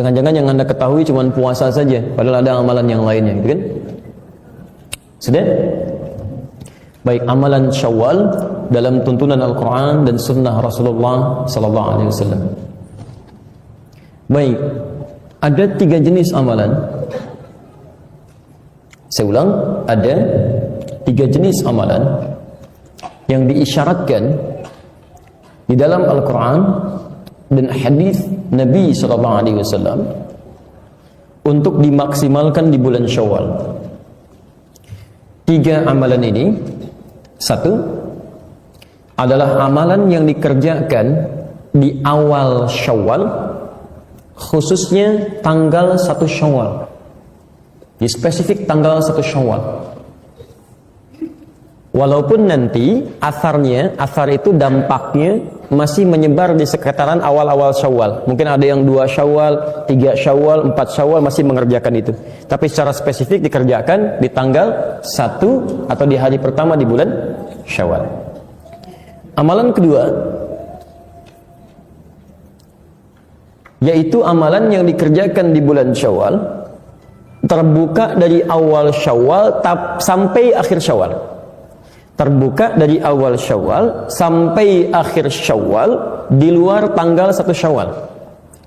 Jangan-jangan yang Anda ketahui cuma puasa saja, padahal ada amalan yang lainnya, gitu kan? Sudah? Baik, amalan Syawal dalam tuntunan Al-Quran dan Sunnah Rasulullah Sallallahu Alaihi Wasallam. Baik, ada 3 jenis amalan. Saya ulang, ada 3 jenis amalan yang diisyaratkan di dalam Al-Quran dan hadis Nabi Sallallahu Alaihi Wasallam untuk dimaksimalkan di bulan Syawal. 3 amalan ini, 1 adalah amalan yang dikerjakan di awal Syawal, khususnya tanggal 1 Syawal. Di spesifik tanggal 1 Syawal. Walaupun nanti asar itu dampaknya masih menyebar di sekitaran awal-awal Syawal. Mungkin ada yang 2 Syawal, 3 Syawal, 4 Syawal masih mengerjakan itu. Tapi secara spesifik dikerjakan di tanggal 1 atau di hari pertama di bulan Syawal. Amalan kedua, yaitu amalan yang dikerjakan di bulan Syawal, terbuka dari awal Syawal sampai akhir Syawal. Terbuka dari awal Syawal sampai akhir Syawal di luar tanggal 1 Syawal.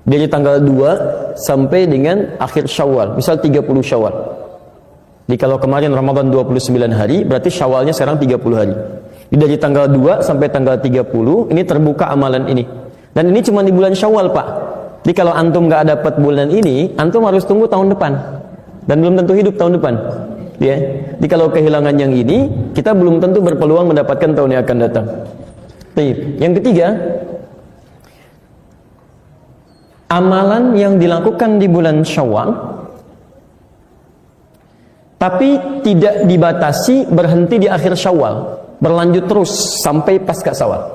Dari tanggal 2 sampai dengan akhir Syawal. Misal 30 Syawal. Jadi kalau kemarin Ramadan 29 hari, berarti Syawalnya sekarang 30 hari. Jadi dari tanggal 2 sampai tanggal 30, ini terbuka amalan ini. Dan ini cuma di bulan Syawal, Pak. Jadi kalau antum nggak dapat bulan ini, antum harus tunggu tahun depan. Dan belum tentu hidup tahun depan. Ya. Jadi kalau kehilangan yang ini, kita belum tentu berpeluang mendapatkan tahun yang akan datang. Baik. Yang ketiga, amalan yang dilakukan di bulan Syawal, tapi tidak dibatasi berhenti di akhir Syawal, berlanjut terus sampai pasca Syawal.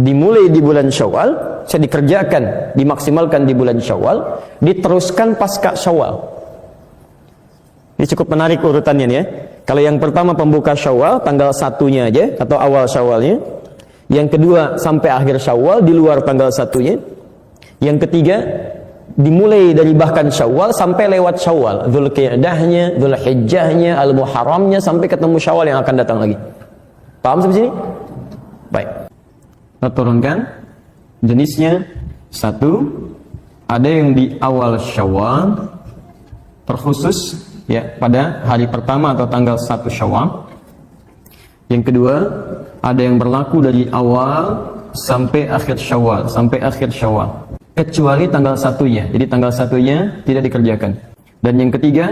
Dimulai di bulan Syawal, saya dikerjakan, dimaksimalkan di bulan Syawal, diteruskan pasca Syawal. Ini cukup menarik urutannya nih ya. Kalau yang pertama pembuka Syawal, tanggal 1-nya aja atau awal Syawalnya. Yang kedua sampai akhir Syawal di luar tanggal 1-nya. Yang ketiga dimulai dari bahkan Syawal sampai lewat Syawal, Dzulqia'dahnya, Dzulhijjahnya, Al-Muharramnya sampai ketemu Syawal yang akan datang lagi. Paham sampai sini? Baik. Kita turunkan jenisnya. 1, ada yang di awal Syawal terkhusus ya pada hari pertama atau tanggal 1 Syawal. Yang kedua, ada yang berlaku dari awal sampai akhir Syawal, kecuali tanggal 1-nya. Jadi tanggal 1-nya tidak dikerjakan. Dan yang ketiga,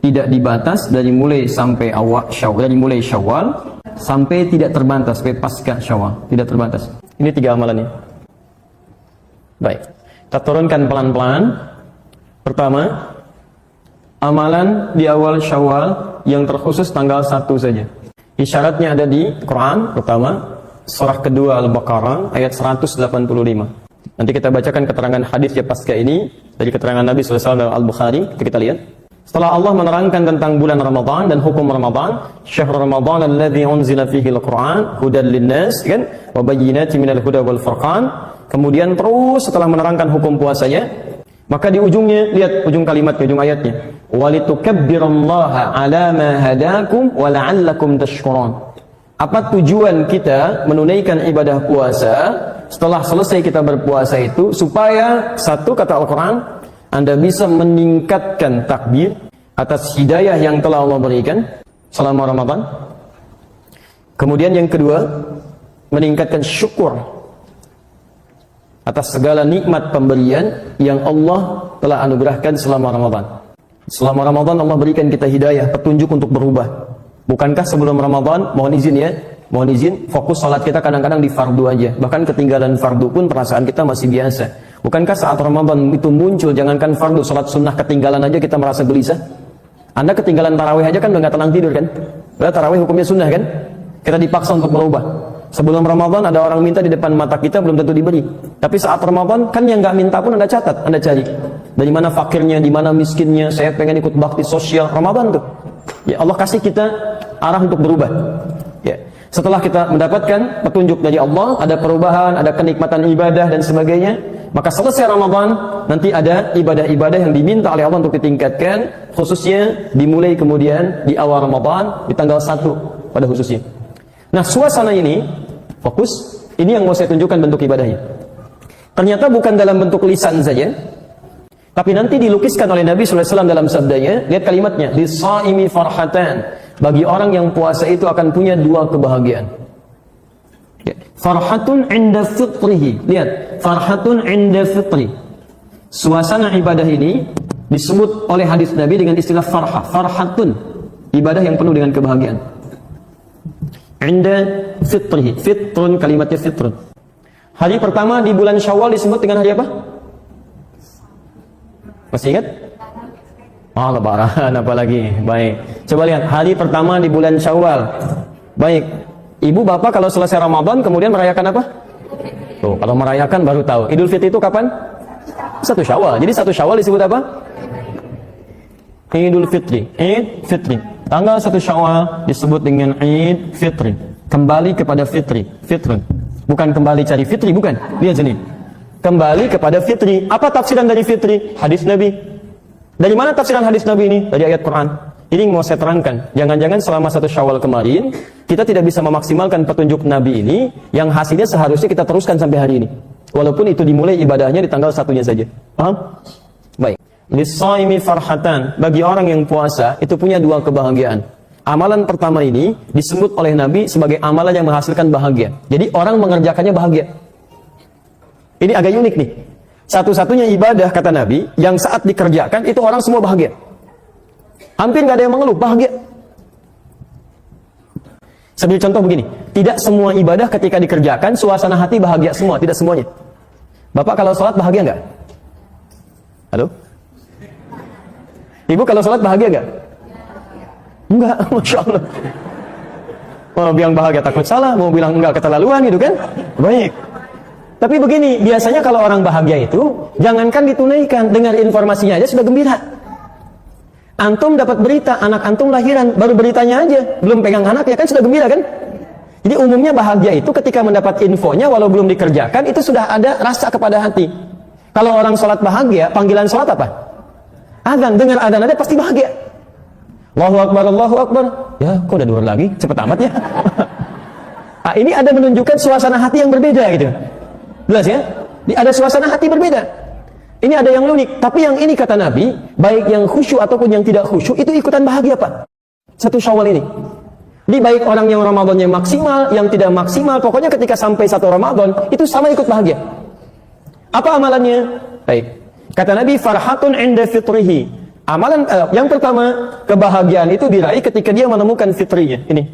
tidak dibatas dari mulai sampai awal Syawal, dari mulai Syawal sampai tidak terbatas sampai pasca Syawal, tidak terbatas. Ini 3 amalannya. Baik. Kita turunkan pelan-pelan. Pertama, amalan di awal Syawal yang terkhusus tanggal 1 saja. Isyaratnya ada di Quran. Pertama, surah kedua Al-Baqarah ayat 185. Nanti kita bacakan keterangan hadis ya pasca ini dari keterangan Nabi SAW dalam Al-Bukhari. Kita lihat. Setelah Allah menerangkan tentang bulan Ramadan dan hukum Ramadan, syahrul Ramadan alladzi unzila fihi al-Qur'an hudan lin-nas, kan? Wa bayyinatin minal huda wal furqan. Kemudian terus setelah menerangkan hukum puasanya, maka di ujungnya, lihat ujung kalimatnya, ujung ayatnya. Walitukabbirullaha ala ma hadakum wa la'allakum tashkurun. Apa tujuan kita menunaikan ibadah puasa? Setelah selesai kita berpuasa itu, supaya satu, kata Al-Quran, Anda bisa meningkatkan takbir atas hidayah yang telah Allah berikan selama Ramadan. Kemudian yang kedua, meningkatkan syukur atas segala nikmat pemberian yang Allah telah anugerahkan selama Ramadan. Selama Ramadan Allah berikan kita hidayah, petunjuk untuk berubah. Bukankah sebelum Ramadan, mohon izin, fokus salat kita kadang-kadang di fardu aja. Bahkan ketinggalan fardu pun perasaan kita masih biasa. Bukankah saat Ramadan itu muncul, jangankan fardu, salat sunnah ketinggalan aja kita merasa gelisah? Anda ketinggalan tarawih aja kan udah gak tenang tidur kan? Padahal tarawih hukumnya sunnah kan? Kita dipaksa untuk berubah. Sebelum Ramadan ada orang minta di depan mata kita, belum tentu diberi. Tapi saat Ramadan kan yang gak minta pun Anda catat, Anda cari. Dari mana fakirnya, di mana miskinnya, saya pengen ikut bakti sosial. Ramadan tuh. Ya Allah kasih kita arah untuk berubah. Ya. Setelah kita mendapatkan petunjuk dari Allah, ada perubahan, ada kenikmatan ibadah dan sebagainya, Maka selesai Ramadan, nanti ada ibadah-ibadah yang diminta oleh Allah untuk ditingkatkan, khususnya dimulai kemudian di awal Ramadan, di tanggal 1 pada khususnya. Nah, suasana ini, fokus, ini yang mau saya tunjukkan bentuk ibadahnya. Ternyata bukan dalam bentuk lisan saja, tapi nanti dilukiskan oleh Nabi SAW dalam sabdanya. Lihat kalimatnya, lis-shaimi farhatan. Bagi orang yang puasa itu akan punya dua kebahagiaan. Farhatun inda fitrihi. Lihat, farhatun inda fitri. Suasana ibadah ini disebut oleh hadis Nabi dengan istilah farhah. Farhatun, ibadah yang penuh dengan kebahagiaan. Inda fitrihi. Fitrun, kalimatnya fitrun. Hari pertama di bulan Syawal disebut dengan hari apa? Masih ingat? Oh, Lebaran apalagi. Baik. Coba lihat, hari pertama di bulan Syawal. Baik. Ibu bapak kalau selesai Ramadan kemudian merayakan apa? Tuh, kalau merayakan baru tahu. Idul Fitri itu kapan? 1 Syawal. Jadi 1 Syawal disebut apa? Idul Fitri. Id Fitri. Tanggal 1 Syawal disebut dengan Id Fitri. Kembali kepada fitri. Fitrun. Bukan kembali cari fitri, bukan. Lihat sini. Kembali kepada fitri. Apa tafsiran dari fitri? Hadis Nabi. Dari mana tafsiran hadis Nabi ini? Dari ayat Quran. Ini yang mau saya terangkan. Jangan-jangan selama 1 Syawal kemarin kita tidak bisa memaksimalkan petunjuk Nabi ini, yang hasilnya seharusnya kita teruskan sampai hari ini. Walaupun itu dimulai ibadahnya di tanggal 1-nya saja. Paham? Baik. Lis-shaimi farhatan. Bagi orang yang puasa itu punya dua kebahagiaan. Amalan pertama ini disebut oleh Nabi sebagai amalan yang menghasilkan bahagia. Jadi orang mengerjakannya bahagia. Ini agak unik nih. Satu-satunya ibadah kata Nabi yang saat dikerjakan itu orang semua bahagia. Hampir nggak ada yang mengeluh, bahagia. Sebagai contoh begini, tidak semua ibadah ketika dikerjakan suasana hati bahagia semua, tidak semuanya. Bapak kalau sholat bahagia nggak? Halo? Ibu kalau sholat bahagia nggak? Enggak, Masya Allah. Mau bilang bahagia takut salah, mau bilang enggak keterlaluan gitu kan? Baik. Tapi begini, biasanya kalau orang bahagia itu, jangankan ditunaikan, dengar informasinya aja sudah gembira. Antum dapat berita, anak antum lahiran, baru beritanya aja, belum pegang anaknya kan sudah gembira kan? Jadi umumnya bahagia itu ketika mendapat infonya, walau belum dikerjakan, itu sudah ada rasa kepada hati. Kalau orang sholat bahagia, panggilan sholat apa? Adzan, dengar adzan aja pasti bahagia. Allahu Akbar, Allahu Akbar. Ya, kok udah 2 lagi? Cepet amat ya. Nah, ini ada menunjukkan suasana hati yang berbeda gitu. Jelas ya? Ada suasana hati berbeda. Ini ada yang unik, tapi yang ini kata Nabi, baik yang khusyuk ataupun yang tidak khusyuk, itu ikutan bahagia Pak. 1 Syawal ini. Jadi baik orang yang Ramadannya maksimal, yang tidak maksimal, pokoknya ketika sampai 1 Ramadan, itu sama ikut bahagia. Apa amalannya? Baik. Kata Nabi, farhatun inda fitrihi. Amalan yang pertama, kebahagiaan itu diraih ketika dia menemukan fitrinya. Ini.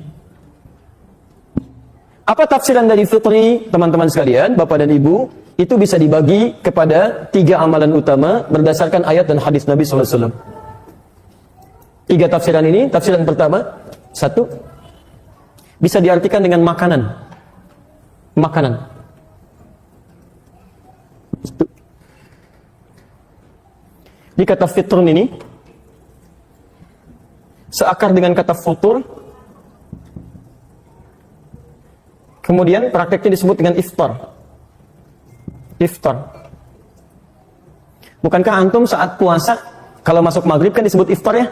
Apa tafsiran dari fitri, teman-teman sekalian, Bapak dan Ibu? Itu bisa dibagi kepada 3 amalan utama berdasarkan ayat dan hadis Nabi SAW. 3 tafsiran ini. Tafsiran pertama, 1, bisa diartikan dengan makanan. Makanan. Di kata fitrun ini seakar dengan kata futur, kemudian prakteknya disebut dengan iftar. Iftar. Bukankah antum saat puasa kalau masuk maghrib kan disebut iftar ya?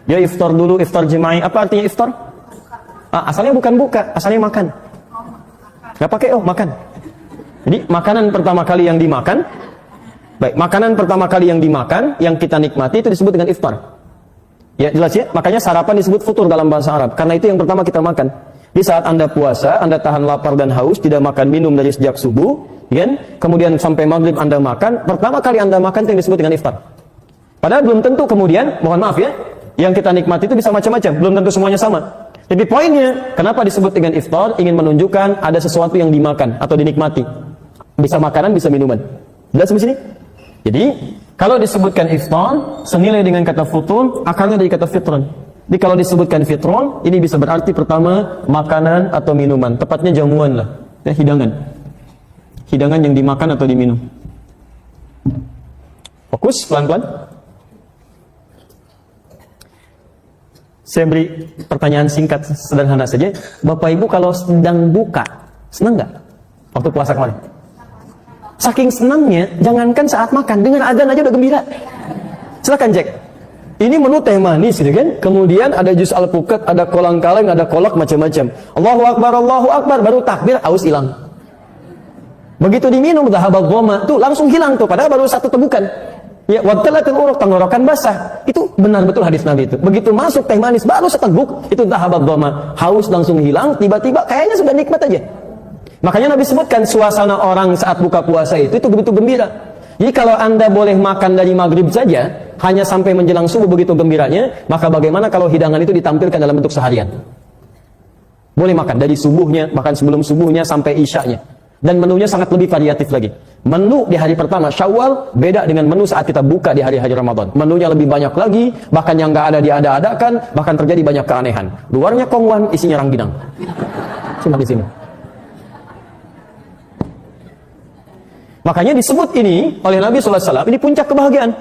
Dia iftar dulu, iftar jema'i. Apa artinya iftar? Asalnya bukan buka, asalnya makan. Gak pakai makan. Jadi makanan pertama kali yang dimakan, baik, makanan pertama kali yang dimakan, yang kita nikmati itu disebut dengan iftar. Ya jelas ya, makanya sarapan disebut futur dalam bahasa Arab. Karena itu yang pertama kita makan. Di saat Anda puasa, Anda tahan lapar dan haus, tidak makan minum dari sejak subuh, kan? Kemudian sampai maghrib Anda makan, pertama kali Anda makan itu yang disebut dengan iftar. Padahal belum tentu kemudian, mohon maaf ya, yang kita nikmati itu bisa macam-macam, belum tentu semuanya sama. Tapi poinnya, kenapa disebut dengan iftar? Ingin menunjukkan ada sesuatu yang dimakan atau dinikmati. Bisa makanan, bisa minuman. Jelas di sini? Jadi, kalau disebutkan iftar, senilai dengan kata futur, akarnya dari kata fitron. Jadi kalau disebutkan fitron, ini bisa berarti pertama, makanan atau minuman. Tepatnya jamuan lah, ya, hidangan. Hidangan yang dimakan atau diminum. Fokus, pelan-pelan. Saya beri pertanyaan singkat, sederhana saja. Bapak Ibu kalau sedang buka, senang nggak? Waktu puasa kemarin? Saking senangnya, jangankan saat makan, dengar azan aja udah gembira. Silakan cek. Ini menu teh manis gitu kan. Kemudian ada jus alpukat, ada kolang-kaling, ada kolak macam-macam. Allahu Akbar, baru takbir, aus hilang. Begitu diminum dhahabal dhama, tuh langsung hilang tuh, padahal baru satu tegukan. Ya, wabtalatul uruq, tenggorokan basah. Itu benar betul hadis Nabi itu. Begitu masuk teh manis baru seteguk, itu dhahabal dhama, haus langsung hilang, tiba-tiba kayaknya sudah nikmat aja. Makanya Nabi sebutkan suasana orang saat buka puasa itu begitu gembira. Jadi kalau Anda boleh makan dari maghrib saja, hanya sampai menjelang subuh begitu gembiranya, maka bagaimana kalau hidangan itu ditampilkan dalam bentuk seharian? Boleh makan dari subuhnya, makan sebelum subuhnya sampai isyanya. Dan menunya sangat lebih variatif lagi. Menu di hari pertama Syawal beda dengan menu saat kita buka di hari-hari Ramadan. Menunya lebih banyak lagi, bahkan yang nggak ada diada-adakan, bahkan terjadi banyak keanehan. Luarnya kongwan, isinya rangginang. Cuma di sini. Makanya disebut ini oleh Nabi SAW, ini puncak kebahagiaan.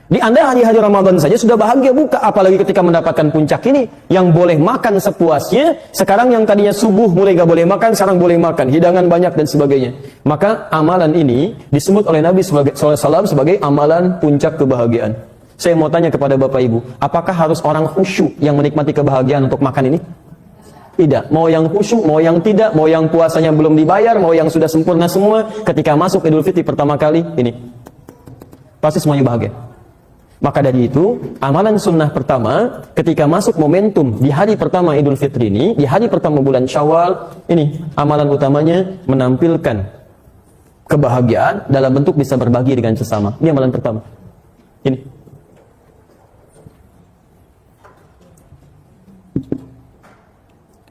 Di Anda hari-hari Ramadan saja sudah bahagia buka, apalagi ketika mendapatkan puncak ini, yang boleh makan sepuasnya, sekarang yang tadinya subuh mulai gak boleh makan, sekarang boleh makan, hidangan banyak dan sebagainya. Maka amalan ini disebut oleh Nabi SAW sebagai amalan puncak kebahagiaan. Saya mau tanya kepada Bapak Ibu, apakah harus orang khusyuk yang menikmati kebahagiaan untuk makan ini? Tidak. Mau yang khusyuk, mau yang tidak, mau yang puasanya belum dibayar, mau yang sudah sempurna semua, ketika masuk Idul Fitri pertama kali, ini pasti semuanya bahagia. Maka dari itu, amalan sunnah pertama, ketika masuk momentum di hari pertama Idul Fitri ini, di hari pertama bulan Syawal, ini amalan utamanya menampilkan kebahagiaan dalam bentuk bisa berbagi dengan sesama. Ini amalan pertama. Ini.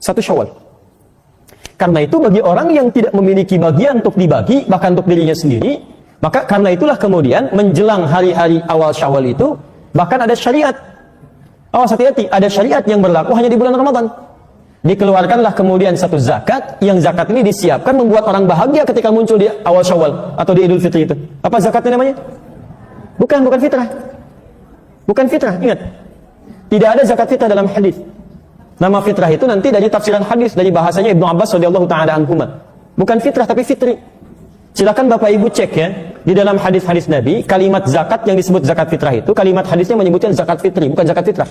Satu Syawal. Karena itu bagi orang yang tidak memiliki bagian untuk dibagi, bahkan untuk dirinya sendiri, maka karena itulah kemudian menjelang hari-hari awal Syawal itu, bahkan ada syariat. Awas hati-hati, ada syariat yang berlaku hanya di bulan Ramadan. Dikeluarkanlah kemudian satu zakat, yang zakat ini disiapkan membuat orang bahagia ketika muncul di awal Syawal atau di Idul Fitri itu. Apa zakatnya namanya? Bukan fitrah. Bukan fitrah, ingat. Tidak ada zakat fitrah dalam hadis. Nama fitrah itu nanti dari tafsiran hadis, dari bahasanya Ibnu Abbas radhiyallahu taala anhuma. Bukan fitrah tapi fitri. Silakan Bapak Ibu cek ya, di dalam hadis-hadis Nabi, kalimat zakat yang disebut zakat fitrah itu, kalimat hadisnya menyebutkan zakat fitri, bukan zakat fitrah.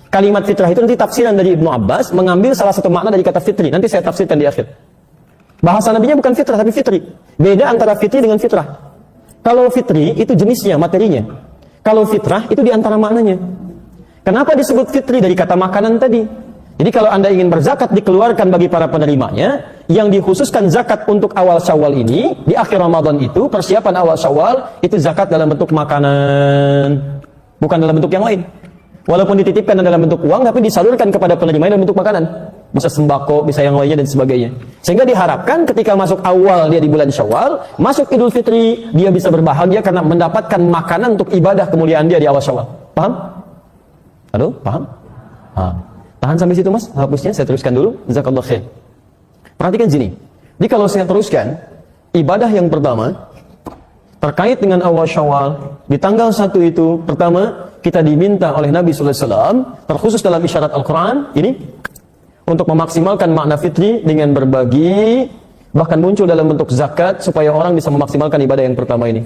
Kalimat fitrah itu nanti tafsiran dari Ibnu Abbas, mengambil salah satu makna dari kata fitri, nanti saya tafsirkan di akhir. Bahasa Nabinya bukan fitrah, tapi fitri. Beda antara fitri dengan fitrah. Kalau fitri, itu jenisnya, materinya. Kalau fitrah, itu di antara maknanya. Kenapa disebut fitri dari kata makanan tadi? Jadi kalau Anda ingin berzakat dikeluarkan bagi para penerimanya, yang dikhususkan zakat untuk awal Syawal ini, di akhir Ramadan itu, persiapan awal Syawal, itu zakat dalam bentuk makanan, bukan dalam bentuk yang lain. Walaupun dititipkan dalam bentuk uang, tapi disalurkan kepada penerimanya dalam bentuk makanan. Bisa sembako, bisa yang lainnya dan sebagainya. Sehingga diharapkan ketika masuk awal dia di bulan Syawal, masuk Idul Fitri, dia bisa berbahagia karena mendapatkan makanan untuk ibadah kemuliaan dia di awal Syawal. Paham? Halo? Paham? Tahan sampai situ mas, hapusnya saya teruskan dulu. Jazakallahu khair. Perhatikan sini. Jadi kalau saya teruskan, ibadah yang pertama terkait dengan awal Syawal di tanggal 1 itu, pertama kita diminta oleh Nabi sallallahu alaihi wasallam, terkhusus dalam isyarat Al-Qur'an ini, untuk memaksimalkan makna fitri dengan berbagi, bahkan muncul dalam bentuk zakat supaya orang bisa memaksimalkan ibadah yang pertama ini.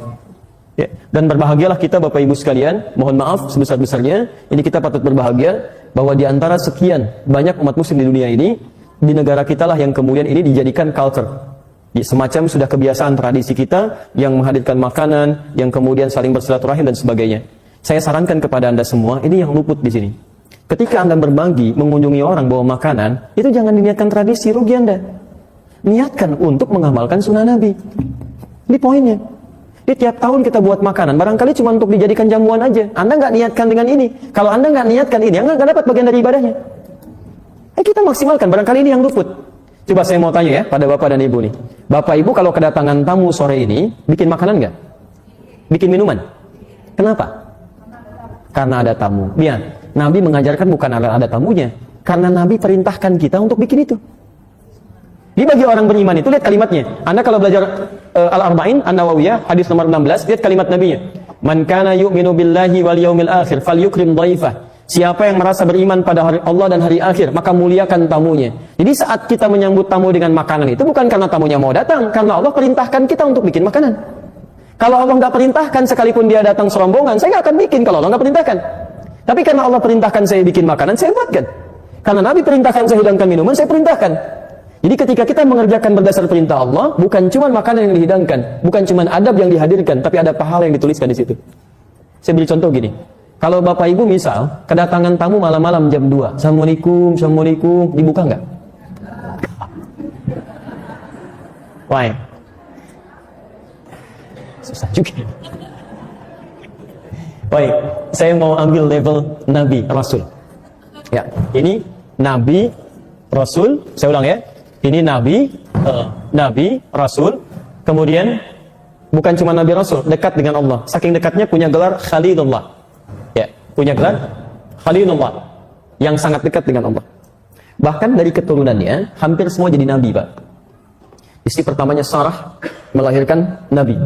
Ya, dan berbahagialah kita Bapak Ibu sekalian, mohon maaf sebesar-besarnya, ini kita patut berbahagia bahwa di antara sekian banyak umat muslim di dunia ini, di negara kita lah yang kemudian ini dijadikan culture. Ya, semacam sudah kebiasaan tradisi kita yang menghadirkan makanan, yang kemudian saling bersilaturahim dan sebagainya. Saya sarankan kepada Anda semua, ini yang luput di sini. Ketika Anda berbagi, mengunjungi orang bawa makanan, itu jangan diniatkan tradisi, rugi Anda. Niatkan untuk mengamalkan sunnah Nabi. Ini poinnya. Di tiap tahun kita buat makanan, barangkali cuma untuk dijadikan jamuan aja. Anda nggak niatkan dengan ini. Kalau Anda nggak niatkan ini, Anda nggak dapat bagian dari ibadahnya. Kita maksimalkan, barangkali ini yang luput. Coba saya mau tanya ya, pada Bapak dan Ibu nih. Bapak Ibu kalau kedatangan tamu sore ini, bikin makanan nggak? Bikin minuman? Kenapa? Karena ada tamu. Lihat, Nabi mengajarkan bukan ada tamunya. Karena Nabi perintahkan kita untuk bikin itu. Jadi bagi orang beriman itu, lihat kalimatnya. Anda kalau belajar Al-Arba'in, An-Nawawiyah, hadis nomor 16, lihat kalimat Nabinya. Man kana yu'minu billahi wal yaumil akhir falyukrim dhaifah. Siapa yang merasa beriman pada hari Allah dan hari akhir, maka muliakan tamunya. Jadi saat kita menyambut tamu dengan makanan itu bukan karena tamunya mau datang, karena Allah perintahkan kita untuk bikin makanan. Kalau Allah nggak perintahkan, sekalipun dia datang serombongan, saya nggak akan bikin kalau Allah nggak perintahkan. Tapi karena Allah perintahkan saya bikin makanan, saya buatkan. Karena Nabi perintahkan saya hidangkan minuman, saya perintahkan. Jadi ketika kita mengerjakan berdasar perintah Allah, bukan cuma makanan yang dihidangkan, bukan cuma adab yang dihadirkan, tapi ada pahala yang dituliskan di situ. Saya beri contoh gini. Kalau Bapak Ibu misal, kedatangan tamu malam-malam jam 2. Assalamualaikum, Assalamualaikum. Dibuka nggak? Why? Susah juga. Baik, saya mau ambil level Nabi, Rasul. Ya, ini Nabi, Rasul. Saya ulang ya. Ini Nabi, Rasul. Kemudian, bukan cuma Nabi Rasul, dekat dengan Allah. Saking dekatnya punya gelar Khalilullah. Ya, punya gelar Khalilullah, yang sangat dekat dengan Allah. Bahkan dari keturunannya hampir semua jadi nabi, Pak. Istri pertamanya Sarah melahirkan nabi.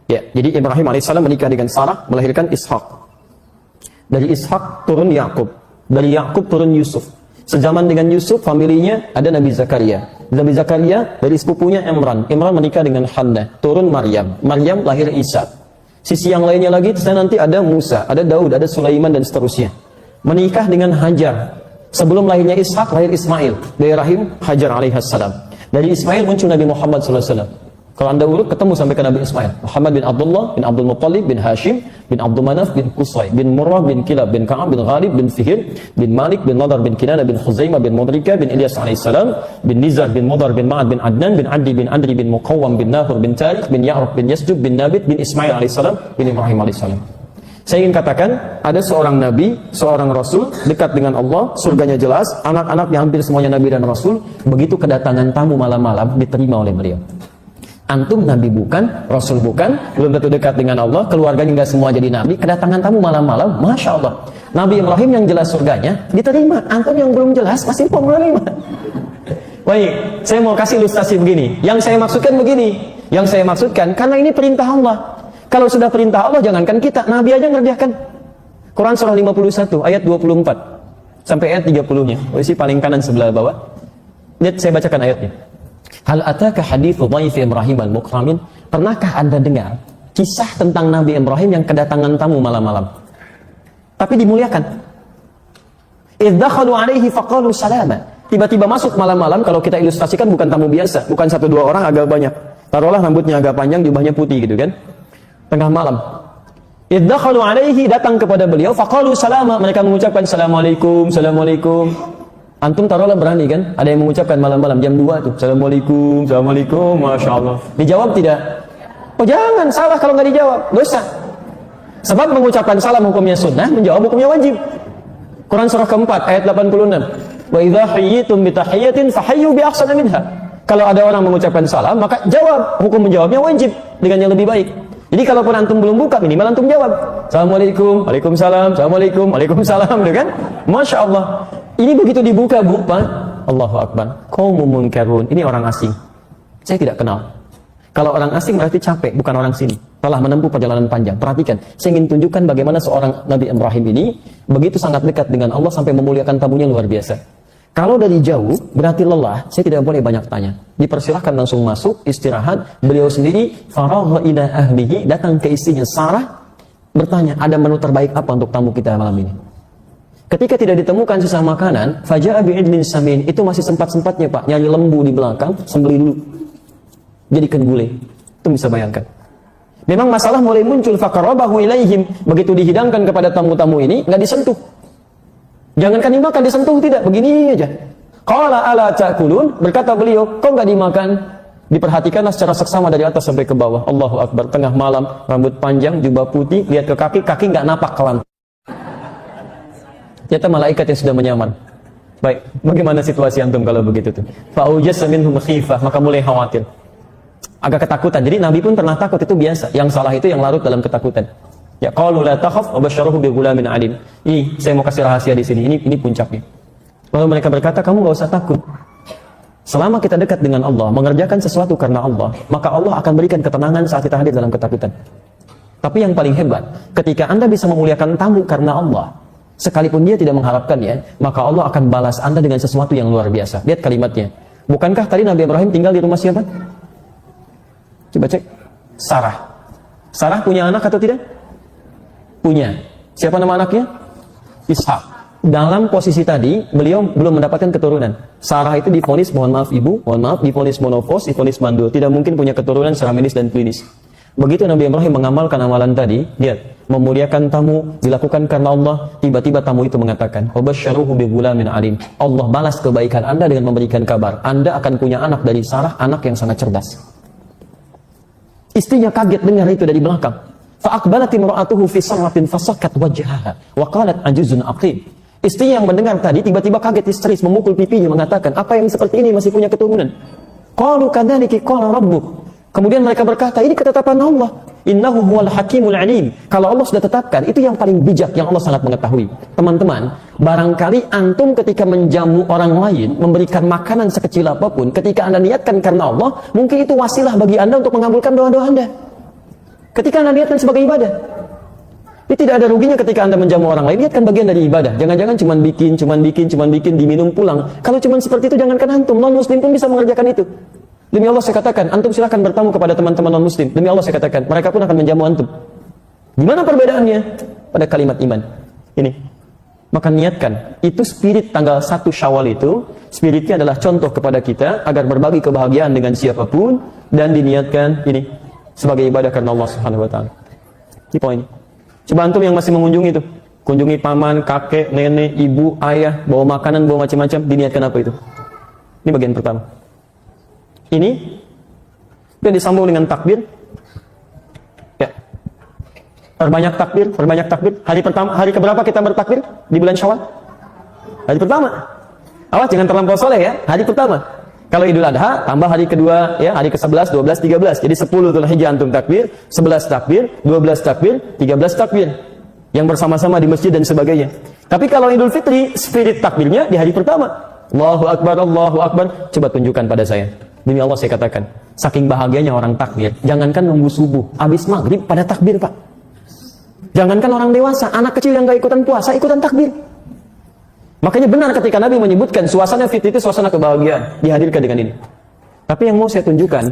Ya, jadi Ibrahim alaihissalam menikah dengan Sarah melahirkan Ishak. Dari Ishak turun Yakub, dari Yakub turun Yusuf. Sejaman dengan Yusuf, familinya ada Nabi Zakaria. Nabi Zakaria dari sepupunya Imran. Imran menikah dengan Hannah, turun Maryam. Maryam lahir Isa. Sisi yang lainnya lagi, nanti ada Musa, ada Daud, ada Sulaiman, dan seterusnya. Menikah dengan Hajar. Sebelum lahirnya Ishak, lahir Ismail. Dari rahim Hajar alaihissalam. Dari Ismail muncul Nabi Muhammad SAW. Kalau anda urut, ketemu sampai ke Nabi Ismail. Muhammad bin Abdullah, bin Abdul Muttalib, bin Hashim, bin Abdul Manaf, bin Qusay, bin Murrah, bin Kilab, bin Ka'ab, bin Ghalib, bin Fihir, bin Malik, bin Nadar, bin Kinana, bin Khuzaimah, bin Mudrika, bin Ilyas alaihissalam, bin Nizar, bin Mudar, bin Ma'ad, bin Adnan, bin Adi, bin Andri, bin Muqawwam, bin Nahur, bin Tariq, bin Ya'ruf, bin Yasjub, bin Nabit, bin Ismail alaihissalam, bin Ibrahim alaihissalam. Saya ingin katakan, ada seorang Nabi, seorang Rasul, dekat dengan Allah, surganya jelas, anak-anaknya hampir semuanya Nabi dan Rasul. Begitu kedatangan tamu malam-malam, diterima oleh beliau. Antum Nabi bukan, Rasul bukan, belum tentu dekat dengan Allah, keluarganya nggak semua jadi Nabi, kedatangan tamu malam-malam, Masya Allah. Nabi Ibrahim yang jelas surganya, diterima. Antum yang belum jelas, pasti mau menerima. Baik, saya mau kasih ilustrasi begini. Yang saya maksudkan begini. Yang saya maksudkan, karena ini perintah Allah. Kalau sudah perintah Allah, jangankan kita, Nabi aja ngerjakan. Quran surah 51, ayat 24. Sampai ayat 30-nya. Posisi paling kanan sebelah bawah. Lihat, saya bacakan ayatnya. Hal ataka hadithu dhaifi Ibrahim al-mukramin. Pernahkah Anda dengar kisah tentang Nabi Ibrahim yang kedatangan tamu malam-malam? Tapi dimuliakan. Idh dakhalu alaihi faqalu salama. Tiba-tiba masuk malam-malam, kalau kita ilustrasikan bukan tamu biasa, bukan 1-2 orang, agak banyak. Taruhlah rambutnya agak panjang, jubahnya putih gitu kan. Tengah malam. Idh dakhalu alaihi, datang kepada beliau, faqalu salama. Mereka mengucapkan Assalamualaikum, Assalamualaikum. Antum taruhlah berani kan? Ada yang mengucapkan malam-malam jam 2 tuh. Assalamualaikum, Assalamualaikum, Masya Allah. Dijawab tidak? Oh jangan, salah kalau nggak dijawab. Dosa. Sebab mengucapkan salam hukumnya sunnah, menjawab hukumnya wajib. Quran surah keempat, ayat 86. Wa idha hayyitum bitahiyyatin fahayyu bi ahsana minha. Kalau ada orang mengucapkan salam, maka jawab. Hukum menjawabnya wajib dengan yang lebih baik. Jadi kalaupun antum belum buka, minimal antum jawab. Assalamualaikum, Waalaikumsalam, Assalamualaikum, Waalaikumsalam, kan? Masya Allah. Ini begitu dibuka, Bu, Pak. Allahu Akbar. Qaumun munkarun. Ini orang asing. Saya tidak kenal. Kalau orang asing berarti capek, bukan orang sini. Telah menempuh perjalanan panjang. Perhatikan, saya ingin tunjukkan bagaimana seorang Nabi Ibrahim ini begitu sangat dekat dengan Allah sampai memuliakan tamunya luar biasa. Kalau dari jauh, berarti lelah, saya tidak boleh banyak tanya. Dipersilahkan langsung masuk, istirahat. Beliau sendiri, faragha ila ahlihi, datang ke istrinya Sarah, bertanya, ada menu terbaik apa untuk tamu kita malam ini? Ketika tidak ditemukan sisa makanan, faja'a bi'idlin samin, itu masih sempat-sempatnya Pak, nyari lembu di belakang, sembelih dulu. Jadikan gulai. Itu bisa bayangkan. Memang masalah mulai muncul, faqarrabahu ilaihim, begitu dihidangkan kepada tamu-tamu ini, nggak disentuh. Jangankan dimakan, disentuh tidak, begini aja. Qala ala ta'kulun, berkata beliau, kok nggak dimakan? Diperhatikanlah secara seksama dari atas sampai ke bawah. Allahu Akbar, tengah malam, rambut panjang, jubah putih, lihat ke kaki nggak napak ke lantai. Ternyata malaikat yang sudah menyamar. Baik, bagaimana situasi antum kalau begitu tuh? Fa'ujasa minhum khifah, maka mulai khawatir. Agak ketakutan. Jadi Nabi pun pernah takut, itu biasa. Yang salah itu yang larut dalam ketakutan. Ya qalu la takhaf wa basyaruhu bi ghulamin alim. Ini saya mau kasih rahasia di sini. Ini puncaknya. Lalu mereka berkata, kamu enggak usah takut. Selama kita dekat dengan Allah, mengerjakan sesuatu karena Allah, maka Allah akan berikan ketenangan saat kita hadir dalam ketakutan. Tapi yang paling hebat, ketika Anda bisa memuliakan tamu karena Allah, sekalipun dia tidak mengharapkannya, maka Allah akan balas Anda dengan sesuatu yang luar biasa. Lihat kalimatnya. Bukankah tadi Nabi Ibrahim tinggal di rumah siapa? Coba cek. Sarah. Sarah punya anak atau tidak? Punya. Siapa nama anaknya? Ishak. Dalam posisi tadi, beliau belum mendapatkan keturunan. Sarah itu divonis, mohon maaf ibu, mohon maaf, divonis monofos, divonis mandul. Tidak mungkin punya keturunan secara medis dan klinis. Begitu Nabi Ibrahim mengamalkan amalan tadi, lihat, memuliakan tamu, dilakukan karena Allah, tiba-tiba tamu itu mengatakan, "Wabasyaruhu bighulamin alim." Allah balas kebaikan Anda dengan memberikan kabar, Anda akan punya anak dari Sarah, anak yang sangat cerdas. Istrinya kaget dengar itu dari belakang. Fa'aqbalat imra'atuhu fi sarratin fasakkat wajhaha wa qalat ajuzun aqim. Istrinya yang mendengar tadi tiba-tiba kaget histeris, memukul pipinya, mengatakan, "Apa yang seperti ini masih punya keturunan?" Qalu kadzalika qala rabbuk. Kemudian mereka berkata, ini ketetapan Allah. Innahu huwal hakimul alim. Kalau Allah sudah tetapkan, itu yang paling bijak, yang Allah sangat mengetahui. Teman-teman, barangkali antum ketika menjamu orang lain, memberikan makanan sekecil apapun, ketika Anda niatkan karena Allah, mungkin itu wasilah bagi Anda untuk mengabulkan doa-doa Anda. Ketika Anda niatkan sebagai ibadah. Ini tidak ada ruginya ketika Anda menjamu orang lain, niatkan bagian dari ibadah. Jangan-jangan cuman bikin, diminum pulang. Kalau cuman seperti itu, jangankan antum, non-muslim pun bisa mengerjakan itu. Demi Allah saya katakan, antum silahkan bertamu kepada teman-teman non-muslim. Demi Allah saya katakan, mereka pun akan menjamu antum. Gimana perbedaannya? Pada kalimat iman. Ini. Maka niatkan. Itu spirit tanggal 1 Syawal itu, spiritnya adalah contoh kepada kita agar berbagi kebahagiaan dengan siapapun dan diniatkan ini sebagai ibadah karena Allah Subhanahu wa taala. Ini poin. Coba antum yang masih mengunjungi itu, kunjungi paman, kakek, nenek, ibu, ayah, bawa makanan, bawa macam-macam, diniatkan apa itu? Ini bagian pertama. Ini dan disambung dengan takbir. Ya. Perbanyak takbir. Hari pertama, hari keberapa kita bertakbir di bulan Syawal? Hari pertama. Awas jangan terlampau soleh ya. Hari pertama. Kalau Idul Adha tambah hari kedua ya, hari ke-11, 12, 13. Jadi 10 Dzulhijjah antum takbir, 11 takbir, 12 takbir, 13 takbir. Yang bersama-sama di masjid dan sebagainya. Tapi kalau Idul Fitri, spirit takbirnya di hari pertama. Allahu Akbar, Allahu Akbar. Coba tunjukkan pada saya. Demi Allah saya katakan, saking bahagianya orang takbir, jangankan nunggu subuh, habis maghrib pada takbir Pak. Jangankan orang dewasa, anak kecil yang gak ikutan puasa, ikutan takbir. Makanya benar ketika Nabi menyebutkan suasana fit itu suasana kebahagiaan, dihadirkan dengan ini. Tapi yang mau saya tunjukkan,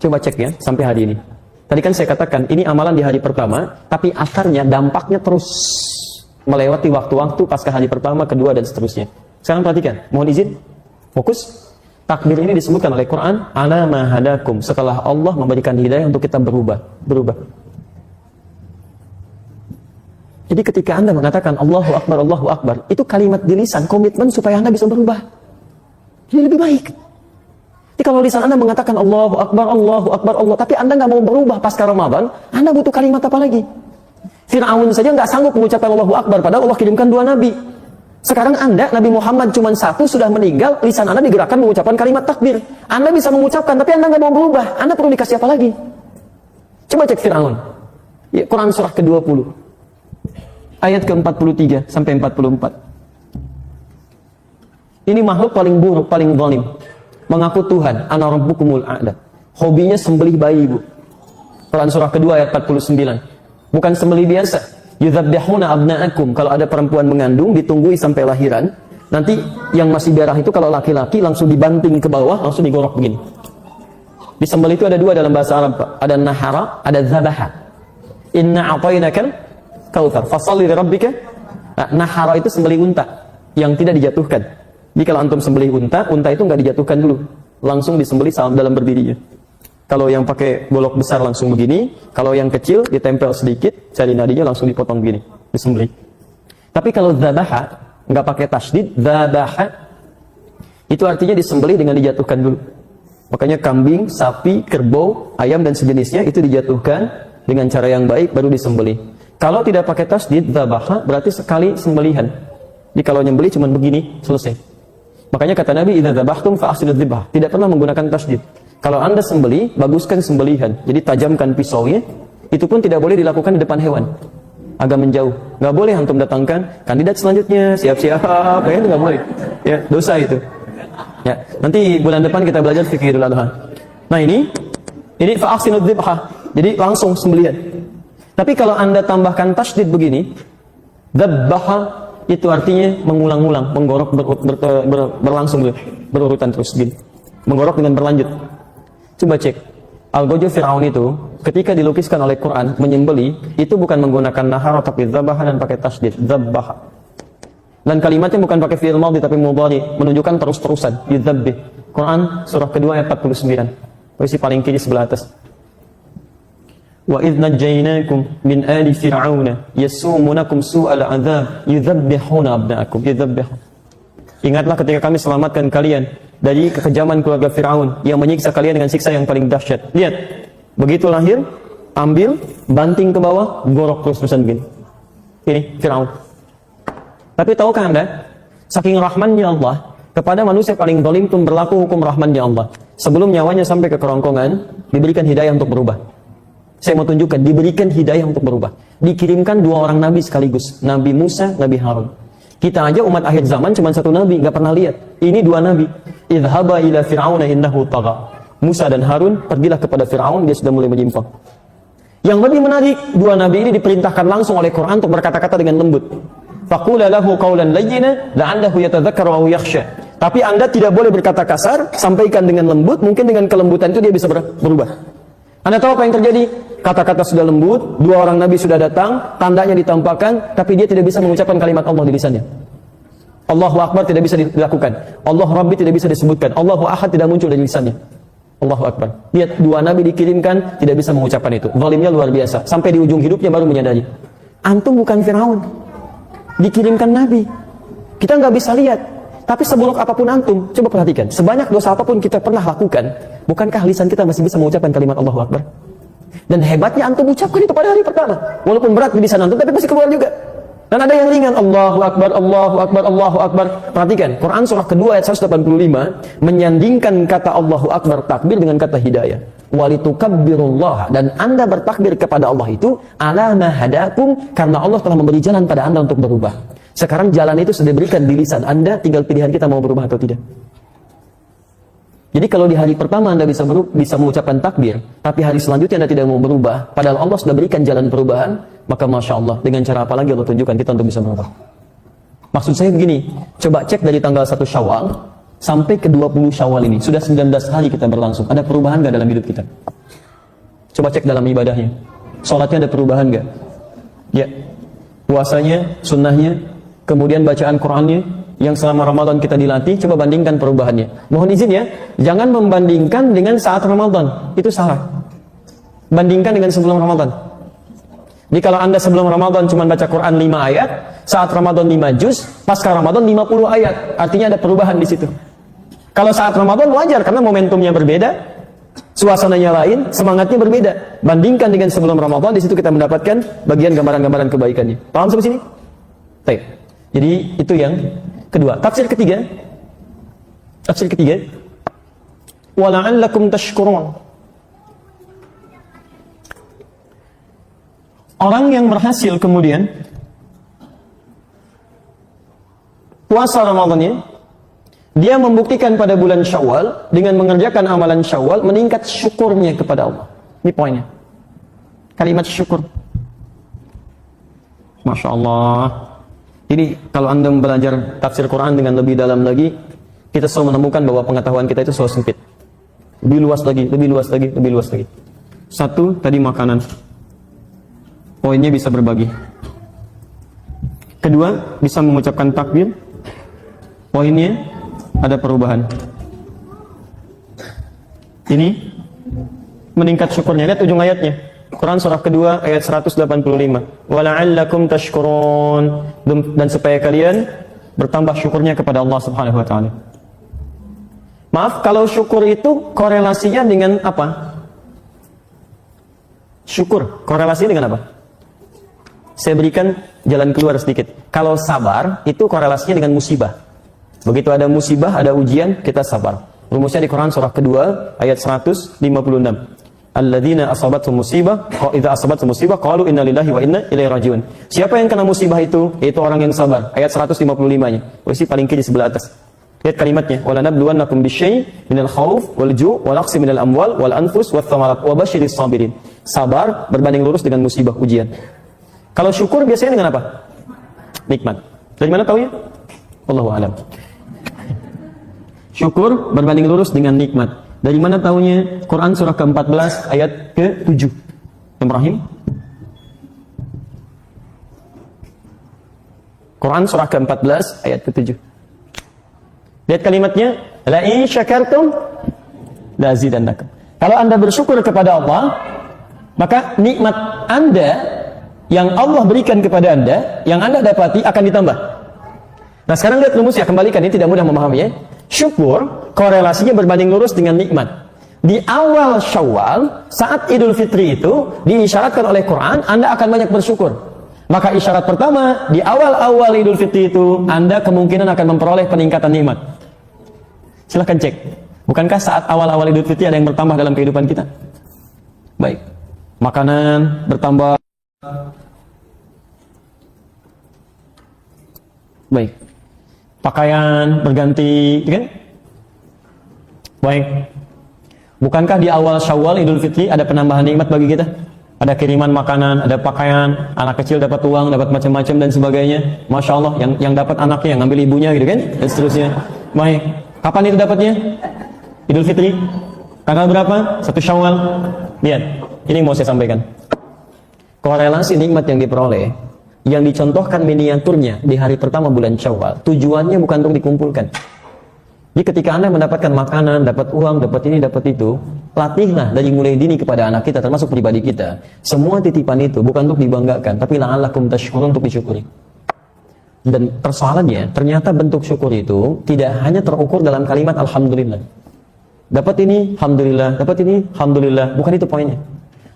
coba cek ya, sampai hari ini. Tadi kan saya katakan, ini amalan di hari pertama, tapi akarnya, dampaknya terus melewati waktu-waktu pasca hari pertama, kedua, dan seterusnya. Sekarang perhatikan, mohon izin, fokus. Takbir ini disebutkan oleh Quran, ana ma hadakum, setelah Allah memberikan hidayah untuk kita berubah. Jadi ketika Anda mengatakan Allahu Akbar, itu kalimat di lisan, komitmen supaya Anda bisa berubah. Jadi lebih baik. Jadi kalau lisan Anda mengatakan Allahu Akbar, Allah, tapi Anda nggak mau berubah pasca Ramadan, Anda butuh kalimat apa lagi? Fir'aun saja nggak sanggup mengucapkan Allahu Akbar, padahal Allah kirimkan 2 nabi. Sekarang Anda, Nabi Muhammad cuma 1 sudah meninggal, lisan Anda digerakkan mengucapkan kalimat takbir. Anda bisa mengucapkan, tapi Anda nggak mau berubah. Anda perlu dikasih apa lagi? Coba cek Fir'aun. Ya, Quran surah ke-20. Ayat ke-43 sampai 44. Ini makhluk paling buruk, paling zalim. Mengaku Tuhan, ana rabbukumul a'la. Hobinya sembelih bayi, Bu. Quran surah kedua ayat 49. Bukan sembelih biasa. Yudzabbihuna abna'akum, kalau ada perempuan mengandung ditunggui sampai lahiran, nanti yang masih darah itu kalau laki-laki langsung dibanting ke bawah, langsung digorok begini. Disembelih itu ada 2 dalam bahasa Arab, Pak. Ada nahara, ada zabaha. Inna a'tainakal kautsar, fasholli li rabbika. Nah, nahara itu sembelih unta yang tidak dijatuhkan. Jadi kalau antum sembelih unta itu nggak dijatuhkan dulu, langsung disembelih dalam berdirinya. Kalau yang pakai golok besar langsung begini, kalau yang kecil ditempel sedikit, cari nadinya langsung dipotong begini, disembelih. Tapi kalau dzabaha, nggak pakai tasydid, dzabaha, itu artinya disembelih dengan dijatuhkan dulu. Makanya kambing, sapi, kerbau, ayam dan sejenisnya itu dijatuhkan dengan cara yang baik baru disembelih. Kalau tidak pakai tasydid, dzabaha, berarti sekali sembelihan. Jadi kalau nyembelih cuma begini, selesai. Makanya kata Nabi, idza dzabhtum fa ahsinudz dzibhah, tidak pernah menggunakan tasydid. Kalau Anda sembelih, baguskan sembelihan. Jadi tajamkan pisaunya. Itu pun tidak boleh dilakukan di depan hewan. Agak menjauh. Nggak boleh antum datangkan kandidat selanjutnya, siap-siap. Ya, itu nggak boleh. Ya, dosa itu. Ya, nanti bulan depan kita belajar fikih Idul Adha. Nah ini fa'ahsinud dzibhah. Jadi langsung sembelihan. Tapi kalau Anda tambahkan tasydid begini, dzabbaha, itu artinya mengulang-ulang, menggorok berlangsung berurutan terus gini. Menggorok dengan berlanjut. Coba cek. Algojo Fir'aun itu ketika dilukiskan oleh Quran menyembeli itu bukan menggunakan nahar tapi dzabaha dan pakai tasydid, dzabaha. Dan kalimatnya bukan pakai fi'il madhi tapi mudhari, menunjukkan terus-terusan, yudzabbih. Quran surah kedua ayat 49. Posisi paling kiri sebelah atas. Wa idh najjaynakum min ali fir'auna yasumunakum su'al 'adzab yudzabbihuna abna'akum, yudzabbih. Ingatlah ketika kami selamatkan kalian dari kekejaman keluarga Fir'aun yang menyiksa kalian dengan siksa yang paling dahsyat. Lihat, begitu lahir, ambil, banting ke bawah, gorok terus-terusan begini. Ini Fir'aun. Tapi tahukah Anda, saking rahmannya Allah kepada manusia paling zalim pun berlaku hukum rahmannya Allah. Sebelum nyawanya sampai ke kerongkongan, diberikan hidayah untuk berubah. Saya mau tunjukkan, diberikan hidayah untuk berubah. Dikirimkan 2 orang nabi sekaligus, Nabi Musa, Nabi Harun. Kita aja umat akhir zaman cuma 1 nabi, nggak pernah lihat. Ini 2 nabi. Idhaba ila fir'auna innahu tagha. Musa dan Harun pergilah kepada Fir'aun, dia sudah mulai menyimpang. Yang lebih menarik, 2 nabi ini diperintahkan langsung oleh Quran untuk berkata-kata dengan lembut. Faqula lahu qawlan layyina la'allahu yatadhakkaru aw yakhsha. Tapi Anda tidak boleh berkata kasar, sampaikan dengan lembut, mungkin dengan kelembutan itu dia bisa berubah. Anda tahu apa yang terjadi? Kata-kata sudah lembut, 2 orang nabi sudah datang, tandanya ditampakkan, tapi dia tidak bisa mengucapkan kalimat Allah di lisannya. Allahu Akbar tidak bisa dilakukan. Allah Rabbi tidak bisa disebutkan. Allahu Ahad tidak muncul dari lisannya. Allahu Akbar. Lihat, 2 nabi dikirimkan, tidak bisa mengucapkan itu. Zalimnya luar biasa. Sampai di ujung hidupnya baru menyadari. Antum bukan Fir'aun. Dikirimkan nabi. Kita nggak bisa lihat. Tapi seburuk apapun antum, coba perhatikan. Sebanyak dosa apapun kita pernah lakukan, bukankah lisan kita masih bisa mengucapkan kalimat Allahu Akbar? Dan hebatnya antum ucapkan itu pada hari pertama. Walaupun berat di lisan antum, tapi pasti keluar juga. Dan ada yang ringan, Allahu Akbar, Allahu Akbar, Allahu Akbar. Perhatikan, Quran surah kedua ayat 185 menyandingkan kata Allahu Akbar takbir dengan kata hidayah. Walitukabbirullah, dan Anda bertakbir kepada Allah itu ala ma hadakum, karena Allah telah memberi jalan pada Anda untuk berubah. Sekarang jalan itu sudah diberikan di lisan Anda, tinggal pilihan kita mau berubah atau tidak. Jadi kalau di hari pertama Anda bisa mengucapkan takbir, tapi hari selanjutnya Anda tidak mau berubah, padahal Allah sudah berikan jalan perubahan, maka Masya Allah, dengan cara apa lagi Allah tunjukkan kita untuk bisa berubah. Maksud saya begini, coba cek dari tanggal 1 Syawal sampai ke 20 Syawal ini, sudah 19 hari kita berlangsung, ada perubahan nggak dalam hidup kita? Coba cek dalam ibadahnya, sholatnya ada perubahan nggak? Ya, puasanya, sunnahnya, kemudian bacaan Qurannya, yang selama Ramadan kita dilatih, coba bandingkan perubahannya. Mohon izin ya, jangan membandingkan dengan saat Ramadan, itu salah. Bandingkan dengan sebelum Ramadan. Jadi kalau Anda sebelum Ramadan cuma baca Quran 5 ayat, saat Ramadan 5 juz, pasca Ramadan 50 ayat, artinya ada perubahan di situ. Kalau saat Ramadan wajar, karena momentumnya berbeda, suasananya lain, semangatnya berbeda. Bandingkan dengan sebelum Ramadan, di situ kita mendapatkan bagian gambaran-gambaran kebaikannya. Paham sampai sini? Baik. Jadi itu yang kedua. Tafsir ketiga, wala'allakum tashkurun. Orang yang berhasil kemudian puasa Ramadannya, dia membuktikan pada bulan Syawal dengan mengerjakan amalan Syawal, meningkat syukurnya kepada Allah. Ini poinnya. Kalimat syukur. Masya Allah. Jadi kalau Anda belajar tafsir Quran dengan lebih dalam lagi, kita selalu menemukan bahwa pengetahuan kita itu selalu sempit. Lebih luas lagi, lebih luas lagi, lebih luas lagi. 1, tadi makanan. Poinnya bisa berbagi. 2, bisa mengucapkan takbir. Poinnya ada perubahan. Ini meningkat syukurnya. Lihat ujung ayatnya. Quran surah kedua ayat 185. Wala'allakum tashkurun, dan supaya kalian bertambah syukurnya kepada Allah Subhanahu wa taala. Maaf, kalau syukur itu korelasinya dengan apa? Syukur korelasinya dengan apa? Saya berikan jalan keluar sedikit. Kalau sabar itu korelasinya dengan musibah. Begitu ada musibah, ada ujian, kita sabar. Rumusnya di Quran surah kedua ayat 156. Alladzina asabatuhum musibah, idza asabatuhum musibah qalu inna lillahi wa inna ilaihi rajiun. Siapa yang kena musibah itu? Yaitu orang yang sabar. Ayat 155-nya. Posisi paling kiri sebelah atas. Lihat kalimatnya, wala nabluwannakum bisyai' minal khauf wal ju' wal aqsi minal amwal wal anfus wath thamarat wa basyiris sabirin. Sabar berbanding lurus dengan musibah, ujian. Kalau syukur biasanya dengan apa? Nikmat. Dari mana tahu ya? Wallahu a'lam. Syukur berbanding lurus dengan nikmat. Dari mana taunya? Quran surah ke-14 ayat ke-7. Ibrahim. Quran surah ke-14 ayat ke-7. Lihat kalimatnya, la in syakartum la azidannakum. Kalau Anda bersyukur kepada Allah, maka nikmat Anda yang Allah berikan kepada Anda, yang Anda dapati akan ditambah. Nah, sekarang lihat rumusnya, kembalikan, ini tidak mudah memahami ya. Syukur korelasinya berbanding lurus dengan nikmat. Di awal Syawal, saat Idul Fitri itu diisyaratkan oleh Quran, Anda akan banyak bersyukur. Maka isyarat pertama, di awal-awal Idul Fitri itu, Anda kemungkinan akan memperoleh peningkatan nikmat. Silahkan cek. Bukankah saat awal-awal Idul Fitri ada yang bertambah dalam kehidupan kita? Baik. Makanan bertambah. Baik. Pakaian berganti, kan? Baik. Bukankah di awal Syawal Idul Fitri ada penambahan nikmat bagi kita? Ada kiriman makanan, ada pakaian, anak kecil dapat uang, dapat macam-macam dan sebagainya. Masya Allah, yang dapat anaknya, yang ngambil ibunya gitu kan, dan seterusnya. Baik. Kapan itu dapatnya? Idul Fitri. Tanggal berapa? 1 Syawal. Lihat, ini mau saya sampaikan. Korelasi nikmat yang diperoleh, yang dicontohkan miniaturnya di hari pertama bulan Syawal, tujuannya bukan untuk dikumpulkan. Jadi ketika Anda mendapatkan makanan, dapat uang, dapat ini, dapat itu, latihlah dari mulai dini kepada anak kita, termasuk pribadi kita. Semua titipan itu bukan untuk dibanggakan, tapi la'allakum tashkurun, untuk disyukuri. Dan persoalannya, ternyata bentuk syukur itu tidak hanya terukur dalam kalimat Alhamdulillah. Dapat ini, Alhamdulillah. Dapat ini, Alhamdulillah. Bukan itu poinnya.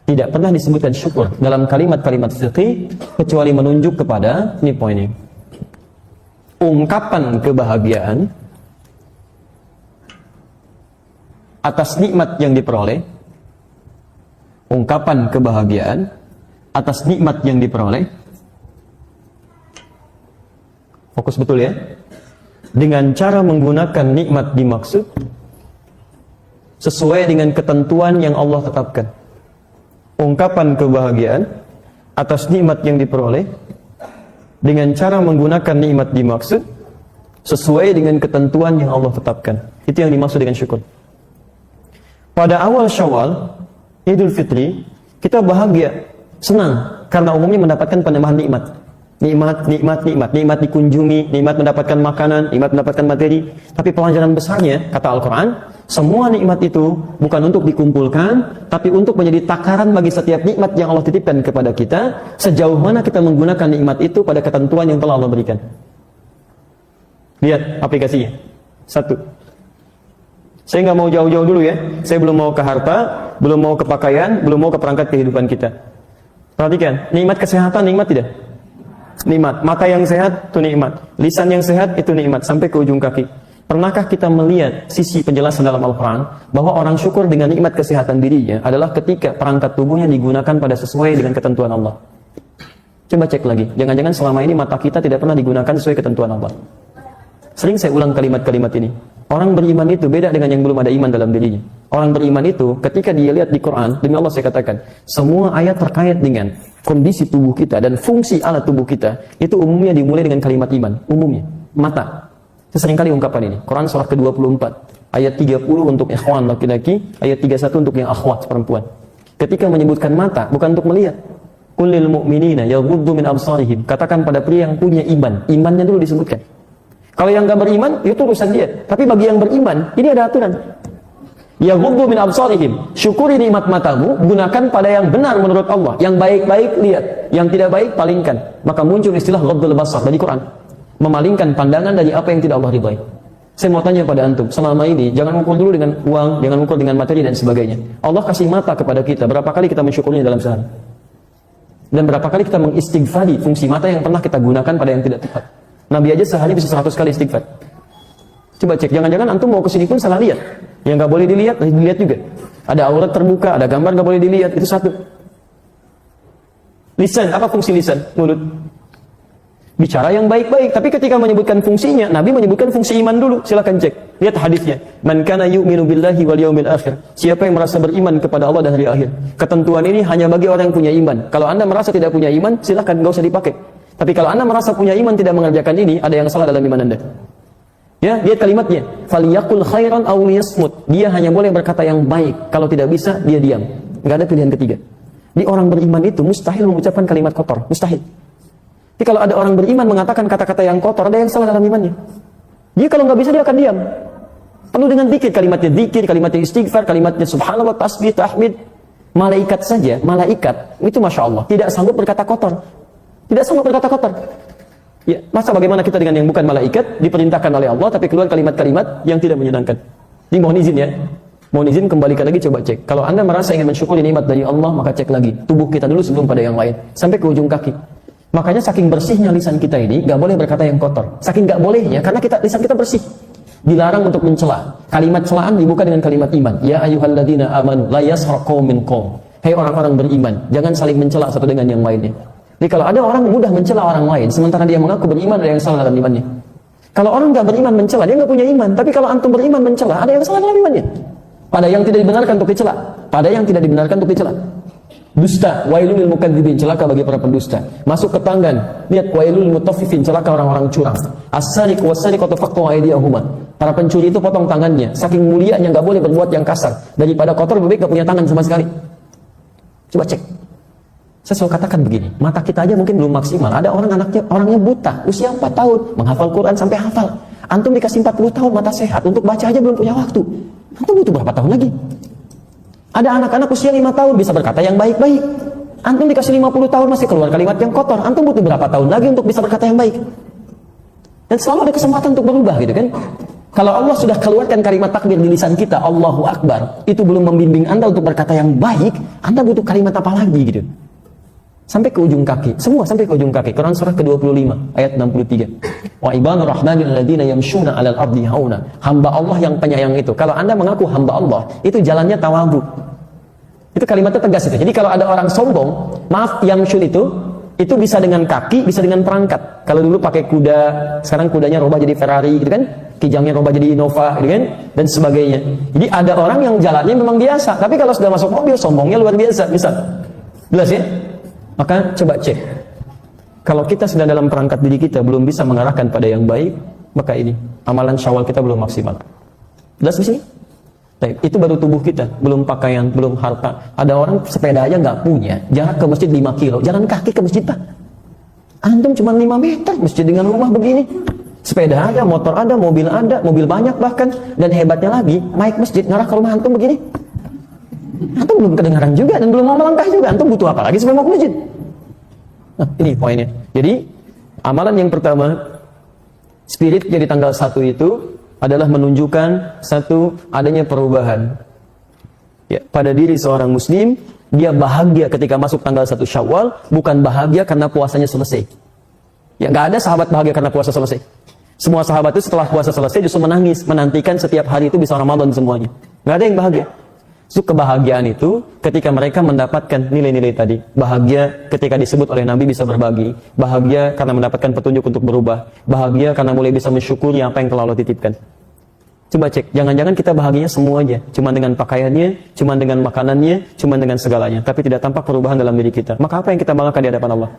Tidak pernah disebutkan syukur dalam kalimat-kalimat fiqih kecuali menunjuk kepada, ini poinnya, ungkapan kebahagiaan atas nikmat yang diperoleh, ungkapan kebahagiaan atas nikmat yang diperoleh. Fokus betul ya. Dengan cara menggunakan nikmat dimaksud sesuai dengan ketentuan yang Allah tetapkan. Ungkapan kebahagiaan atas nikmat yang diperoleh dengan cara menggunakan nikmat dimaksud sesuai dengan ketentuan yang Allah tetapkan. Itu yang dimaksud dengan syukur. Pada awal Syawal, Idul Fitri, kita bahagia, senang karena umumnya mendapatkan penambahan nikmat. Nikmat dikunjungi, nikmat mendapatkan makanan, nikmat mendapatkan materi. Tapi pelajaran besarnya, kata Al-Quran, semua nikmat itu bukan untuk dikumpulkan, tapi untuk menjadi takaran bagi setiap nikmat yang Allah titipkan kepada kita, sejauh mana kita menggunakan nikmat itu pada ketentuan yang telah Allah berikan. Lihat aplikasinya. 1. Saya nggak mau jauh-jauh dulu ya. Saya belum mau ke harta, belum mau ke pakaian, belum mau ke perangkat kehidupan kita. Perhatikan, nikmat kesehatan, nikmat tidak? Nikmat. Mata yang sehat, itu nikmat. Lisan yang sehat, itu nikmat. Sampai ke ujung kaki. Pernahkah kita melihat sisi penjelasan dalam Al-Quran bahwa orang syukur dengan nikmat kesehatan dirinya adalah ketika perangkat tubuhnya digunakan pada sesuai dengan ketentuan Allah? Coba cek lagi. Jangan-jangan selama ini mata kita tidak pernah digunakan sesuai ketentuan Allah. Sering saya ulang kalimat-kalimat ini. Orang beriman itu beda dengan yang belum ada iman dalam dirinya. Orang beriman itu ketika dia lihat di Quran, demi Allah saya katakan, semua ayat terkait dengan kondisi tubuh kita dan fungsi alat tubuh kita, itu umumnya dimulai dengan kalimat iman. Umumnya. Mata. Saya seringkali ungkapan ini. Quran surah ke-24. Ayat 30 untuk ikhwan laki-laki, ayat 31 untuk yang akhwat perempuan. Ketika menyebutkan mata, bukan untuk melihat. Qul lil mu'minina yaghuddu min absarihim. Katakan pada pria yang punya iman. Imannya dulu disebutkan. Kalau yang gak beriman, itu urusan dia. Tapi bagi yang beriman, ini ada aturan. Yaghuddu min absarihim. Syukuri nikmat matamu, gunakan pada yang benar menurut Allah. Yang baik-baik lihat, yang tidak baik palingkan. Maka muncul istilah ghaddul basar dari Quran. Memalingkan pandangan dari apa yang tidak Allah ridhai. Saya mau tanya pada antum, selama ini jangan ukur dulu dengan uang, jangan ukur dengan materi dan sebagainya. Allah kasih mata kepada kita, berapa kali kita mensyukurnya dalam sehari? Dan berapa kali kita mengistighfari fungsi mata yang pernah kita gunakan pada yang tidak tepat? Nabi aja sehari bisa 100 kali istighfar. Coba cek, jangan-jangan antum mau kesini pun salah lihat. Yang nggak boleh dilihat, dilihat juga. Ada aurat terbuka, ada gambar nggak boleh dilihat, itu satu. Lisan, apa fungsi lisan? Mulut. Bicara yang baik-baik, tapi ketika menyebutkan fungsinya, Nabi menyebutkan fungsi iman dulu. Silakan cek, lihat hadisnya. Man kana yu'minu billahi wal yaumil akhir. Siapa yang merasa beriman kepada Allah dan hari akhir. Ketentuan ini hanya bagi orang yang punya iman. Kalau Anda merasa tidak punya iman, silakan, nggak usah dipakai. Tapi kalau Anda merasa punya iman tidak mengerjakan ini, ada yang salah dalam iman Anda. Ya, lihat kalimatnya. Faliyakul khairan aw liyasmut. Dia hanya boleh berkata yang baik. Kalau tidak bisa, dia diam. Enggak ada pilihan ketiga. Di orang beriman itu mustahil mengucapkan kalimat kotor, mustahil. Jadi kalau ada orang beriman mengatakan kata-kata yang kotor, ada yang salah dalam imannya. Dia kalau nggak bisa dia akan diam. Penuh dengan zikir, kalimatnya zikir, kalimatnya istighfar, kalimatnya subhanallah, tasbih, tahmid. Malaikat saja, malaikat itu masya Allah tidak sanggup berkata kotor, tidak sanggup berkata kotor. Ya, masa bagaimana kita dengan yang bukan malaikat diperintahkan oleh Allah tapi keluar kalimat-kalimat yang tidak menyenangkan. Ini mohon izin ya, mohon izin kembalikan lagi, coba cek. Kalau Anda merasa ingin mensyukuri nikmat dari Allah, maka cek lagi tubuh kita dulu sebelum pada yang lain, sampai ke ujung kaki. Makanya saking bersihnya lisan kita ini, gak boleh berkata yang kotor. Saking gak bolehnya, karena lisan kita bersih. Dilarang untuk mencela. Kalimat celaan dibuka dengan kalimat iman. Ya ayyuhalladzina amanu la yaskhar qaumin min qaum. Hai orang-orang beriman, jangan saling mencela satu dengan yang lainnya. Jadi kalau ada orang mudah mencela orang lain, sementara dia mengaku beriman, ada yang salah dalam imannya. Kalau orang nggak beriman mencela, dia nggak punya iman. Tapi kalau antum beriman mencela, ada yang salah dalam imannya. Pada yang tidak dibenarkan untuk dicela, pada yang tidak dibenarkan untuk dicela. Dusta, wailul lil mukadzibin, celaka bagi para pendusta. Masuk ke tanggan, lihat wailul lil mutaffifin, celaka orang-orang curang. As-sariq was-sariqatu faqtu aydiyahuma. Para pencuri itu potong tangannya, saking mulianya nggak boleh berbuat yang kasar. Daripada kotor lebih baik nggak punya tangan sama sekali. Coba cek. Saya selalu katakan begini, mata kita aja mungkin belum maksimal. Ada orangnya buta, usia 4 tahun, menghafal Quran sampai hafal. Antum dikasih 40 tahun mata sehat, untuk baca aja belum punya waktu. Antum butuh berapa tahun lagi? Ada anak-anak usia 5 tahun bisa berkata yang baik-baik. Antum dikasih 50 tahun masih keluar kalimat yang kotor. Antum butuh berapa tahun lagi untuk bisa berkata yang baik? Dan selalu ada kesempatan untuk berubah gitu kan. Kalau Allah sudah keluarkan kalimat takbir di lisan kita, Allahu Akbar, itu belum membimbing Anda untuk berkata yang baik, Anda butuh kalimat apa lagi gitu. Sampai ke ujung kaki, semua sampai ke ujung kaki. Quran surah ke-25 ayat 63. Wa ibadur rahmanil ladzina yamshuna 'alal ardi hauna. Hamba Allah yang penyayang itu. Kalau Anda mengaku hamba Allah, itu jalannya tawadhu. Itu kalimatnya tegas itu. Jadi kalau ada orang sombong, maaf, yamshun itu bisa dengan kaki, bisa dengan perangkat. Kalau dulu pakai kuda, sekarang kudanya rubah jadi Ferrari gitu kan? Kijangnya rubah jadi Innova gitu kan? Dan sebagainya. Jadi ada orang yang jalannya memang biasa, tapi kalau sudah masuk mobil sombongnya luar biasa, bisa. Jelas ya? Maka coba cek. Kalau kita sedang dalam perangkat diri kita belum bisa mengarahkan pada yang baik, maka ini amalan Syawal kita belum maksimal. Jelas di sini? Itu baru tubuh kita, belum pakaian, belum harta. Ada orang sepeda aja nggak punya, jarak ke masjid 5 kilo, jalan kaki ke masjid Pak. Antum cuma 5 meter masjid dengan rumah begini. Sepeda ada, motor ada, mobil banyak bahkan. Dan hebatnya lagi, naik masjid ngarah ke rumah antum begini. Antum belum kedengaran juga dan belum mau melangkah juga. Antum butuh apa lagi sampai mau ke masjid? Nah, ini poinnya. Jadi, amalan yang pertama, spirit jadi tanggal 1 itu adalah menunjukkan satu adanya perubahan. Ya, pada diri seorang muslim, dia bahagia ketika masuk tanggal 1 Syawal, bukan bahagia karena puasanya selesai. Ya, nggak ada sahabat bahagia karena puasa selesai. Semua sahabat itu setelah puasa selesai justru menangis, menantikan setiap hari itu bisa Ramadan semuanya. Nggak ada yang bahagia. So, kebahagiaan itu ketika mereka mendapatkan nilai-nilai tadi. Bahagia ketika disebut oleh Nabi bisa berbagi. Bahagia karena mendapatkan petunjuk untuk berubah. Bahagia karena mulai bisa mensyukuri apa yang telah Allah titipkan. Coba cek, jangan-jangan kita bahagianya semuanya. Cuma dengan pakaiannya, cuma dengan makanannya, cuma dengan segalanya. Tapi tidak tampak perubahan dalam diri kita. Maka apa yang kita banggakan di hadapan Allah?